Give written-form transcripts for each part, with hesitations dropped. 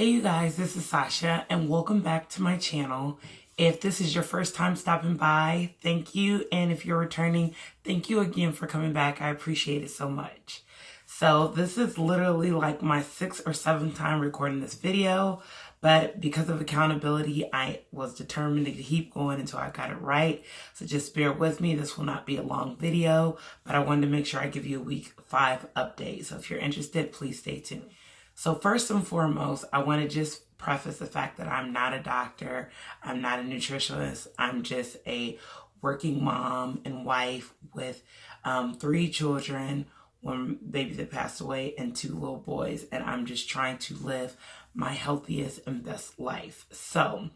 Hey you guys, this is Sasha and welcome back to my channel. If this is your first time stopping by, thank you. And if you're returning, thank you again for coming back. I appreciate it so much. So this is literally like my 6th or 7th time recording this video, but because of accountability, I was determined to keep going until I got it right. So just bear with me. This will not be a long video, but I wanted to make sure I give you a week 5 update. So if you're interested, please stay tuned. So first and foremost, I want to just preface the fact that I'm not a doctor. I'm not a nutritionist. I'm just a working mom and wife with 3 children, one baby that passed away, and 2 little boys. And I'm just trying to live my healthiest and best life. So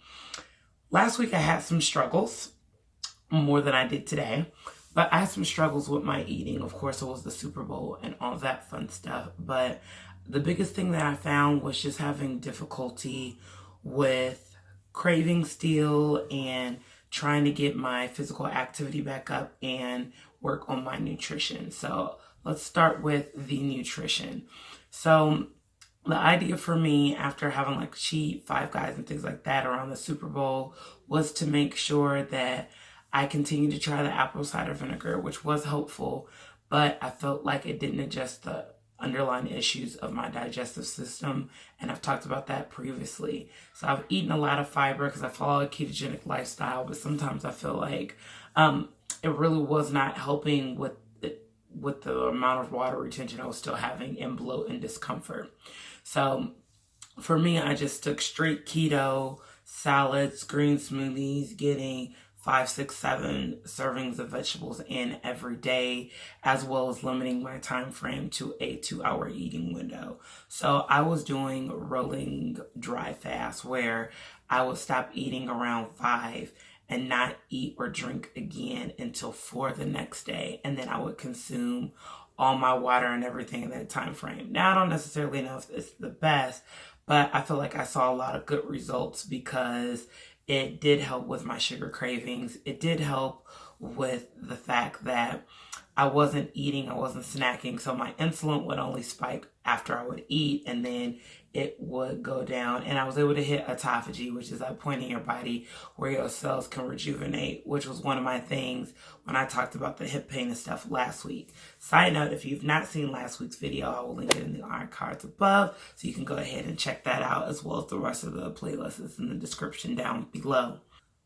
last week I had some struggles, more than I did today. But I had some struggles with my eating. Of course, it was the Super Bowl and all that fun stuff. But the biggest thing that I found was just having difficulty with craving still and trying to get my physical activity back up and work on my nutrition. So let's start with the nutrition. So the idea for me, after having like cheat, Five Guys and things like that around the Super Bowl, was to make sure that I continued to try the apple cider vinegar, which was helpful, but I felt like it didn't address the underlying issues of my digestive system, and I've talked about that previously. So I've eaten a lot of fiber because I follow a ketogenic lifestyle, but sometimes I feel like it really was not helping with the amount of water retention I was still having and bloat and discomfort. So for me, I just took straight keto, salads, green smoothies, getting 5, 6, 7 servings of vegetables in every day, as well as limiting my time frame to a 2-hour eating window. So I was doing rolling dry fast where I would stop eating around 5 and not eat or drink again until 4 the next day. And then I would consume all my water and everything in that time frame. Now, I don't necessarily know if it's the best, but I feel like I saw a lot of good results because it did help with my sugar cravings. It did help with the fact that I wasn't eating, I wasn't snacking, so my insulin would only spike after I would eat, and then it would go down, and I was able to hit autophagy, which is that point in your body where your cells can rejuvenate, which was one of my things when I talked about the hip pain and stuff last week. Side note, if you've not seen last week's video, I will link it in the iron cards above, so you can go ahead and check that out, as well as the rest of the playlist is in the description down below.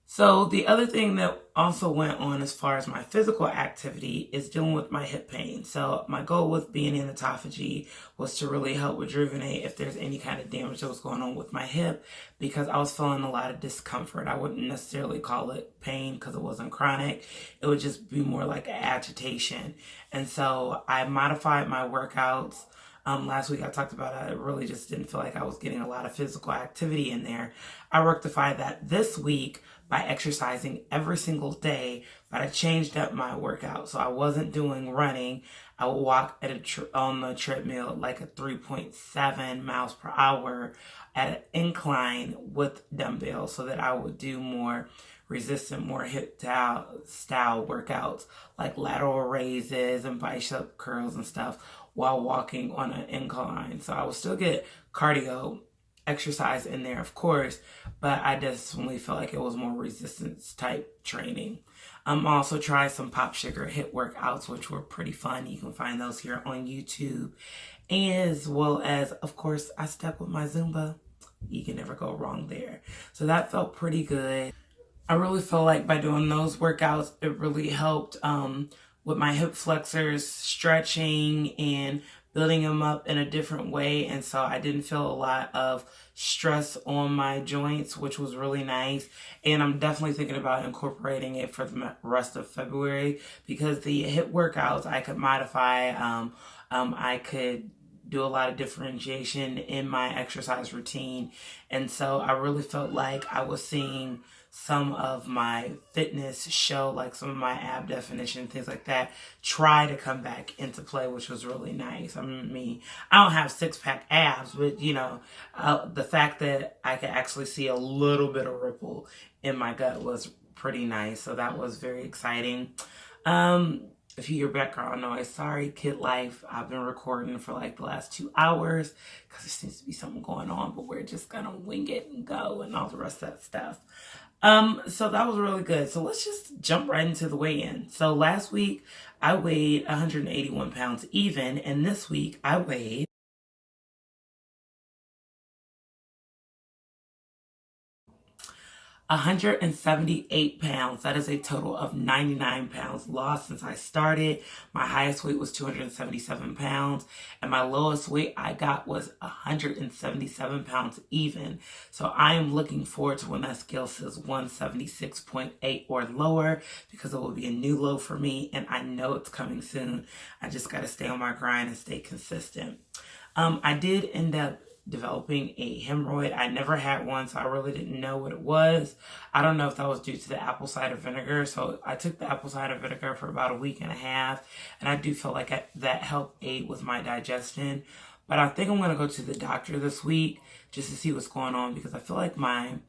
So the other thing that also went on as far as my physical activity is dealing with my hip pain. So my goal with being in autophagy was to really help rejuvenate if there's any kind of damage that was going on with my hip, because I was feeling a lot of discomfort. I wouldn't necessarily call it pain because it wasn't chronic. It would just be more like an agitation. And so I modified my workouts. Last week I talked about I really just didn't feel like I was getting a lot of physical activity in there. I rectified that this week by exercising every single day, but I changed up my workout. So I wasn't doing running. I would walk on the treadmill like a 3.7 miles per hour at an incline with dumbbells, so that I would do more resistant, more hip style workouts like lateral raises and bicep curls and stuff while walking on an incline. So I would still get cardio exercise in there, of course, but I definitely felt like it was more resistance type training. Also tried some pop sugar hit workouts, which were pretty fun. You can find those here on YouTube. As well as, of course, I stuck with my Zumba. You can never go wrong there. So that felt pretty good. I really feel like by doing those workouts, it really helped with my hip flexors, stretching and building them up in a different way. And so I didn't feel a lot of stress on my joints, which was really nice. And I'm definitely thinking about incorporating it for the rest of February, because the hip workouts I could modify. I could do a lot of differentiation in my exercise routine. And so I really felt like I was seeing some of my fitness show, like some of my ab definition, things like that, try to come back into play, which was really nice. I mean, I don't have 6-pack abs, but the fact that I could actually see a little bit of ripple in my gut was pretty nice. So that was very exciting. if you hear background noise, sorry, kid life. I've been recording for like the last 2 hours because there seems to be something going on, but we're just gonna wing it and go and all the rest of that stuff. So that was really good. So let's just jump right into the weigh-in. So last week I weighed 181 pounds even, and this week I weighed 178 pounds. That is a total of 99 pounds lost since I started. My highest weight was 277 pounds, and my lowest weight I got was 177 pounds even. So I am looking forward to when that scale says 176.8 or lower, because it will be a new low for me, and I know it's coming soon. I just got to stay on my grind and stay consistent. I did end up developing a hemorrhoid. I never had one, so I really didn't know what it was. I don't know if that was due to the apple cider vinegar. So I took the apple cider vinegar for about a week and a half, and I do feel like that helped aid with my digestion. But I think I'm going to go to the doctor this week just to see what's going on, because I feel like my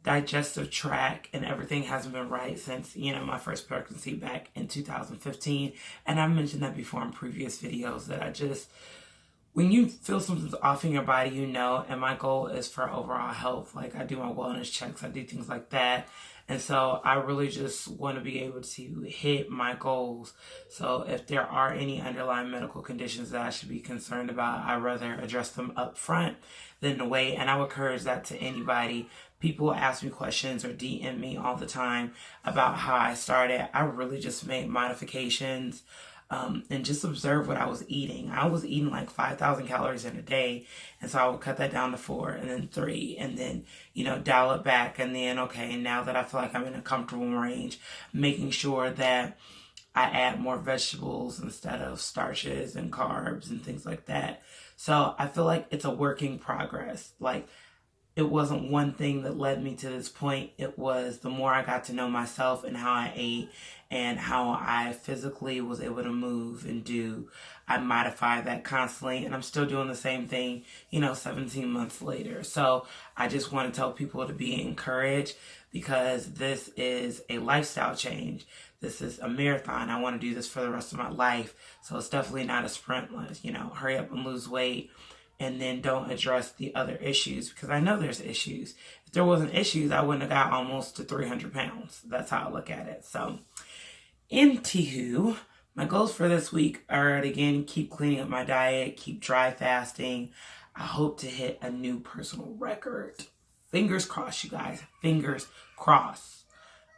digestive tract and everything hasn't been right since, my first pregnancy back in 2015. And I've mentioned that before in previous videos, that when you feel something's off in your body, and my goal is for overall health. Like, I do my wellness checks, I do things like that. And so I really just want to be able to hit my goals. So if there are any underlying medical conditions that I should be concerned about, I'd rather address them up front than to wait. And I would encourage that to anybody. People ask me questions or DM me all the time about how I started. I really just made modifications. And just observe what I was eating. I was eating like 5,000 calories in a day. And so I would cut that down to 4 and then 3 and then, dial it back. And then, okay, now that I feel like I'm in a comfortable range, making sure that I add more vegetables instead of starches and carbs and things like that. So I feel like it's a work in progress. Like, it wasn't one thing that led me to this point. It was the more I got to know myself and how I ate and how I physically was able to move and do. I modified that constantly, and I'm still doing the same thing, 17 months later. So I just want to tell people to be encouraged, because this is a lifestyle change. This is a marathon. I want to do this for the rest of my life. So it's definitely not a sprint. Hurry up and lose weight, and then don't address the other issues, because I know there's issues. If there wasn't issues, I wouldn't have got almost to 300 pounds. That's how I look at it. So, anywho, my goals for this week are to, again, keep cleaning up my diet, keep dry fasting. I hope to hit a new personal record. Fingers crossed, you guys. Fingers crossed.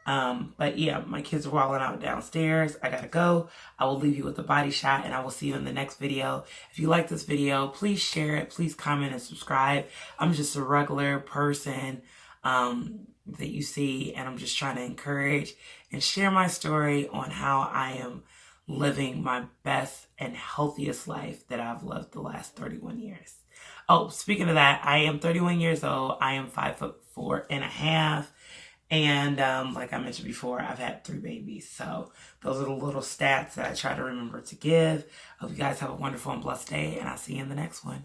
But yeah, my kids are walling out downstairs. I gotta go. I will leave you with a body shot, and I will see you in the next video. If you like this video, please share it. Please comment and subscribe. I'm just a regular person that you see, and I'm just trying to encourage and share my story on how I am living my best and healthiest life that I've lived the last 31 years. Oh, speaking of that, I am 31 years old. I am 5'4.5". And like I mentioned before, I've had 3 babies. So those are the little stats that I try to remember to give. Hope you guys have a wonderful and blessed day, and I'll see you in the next one.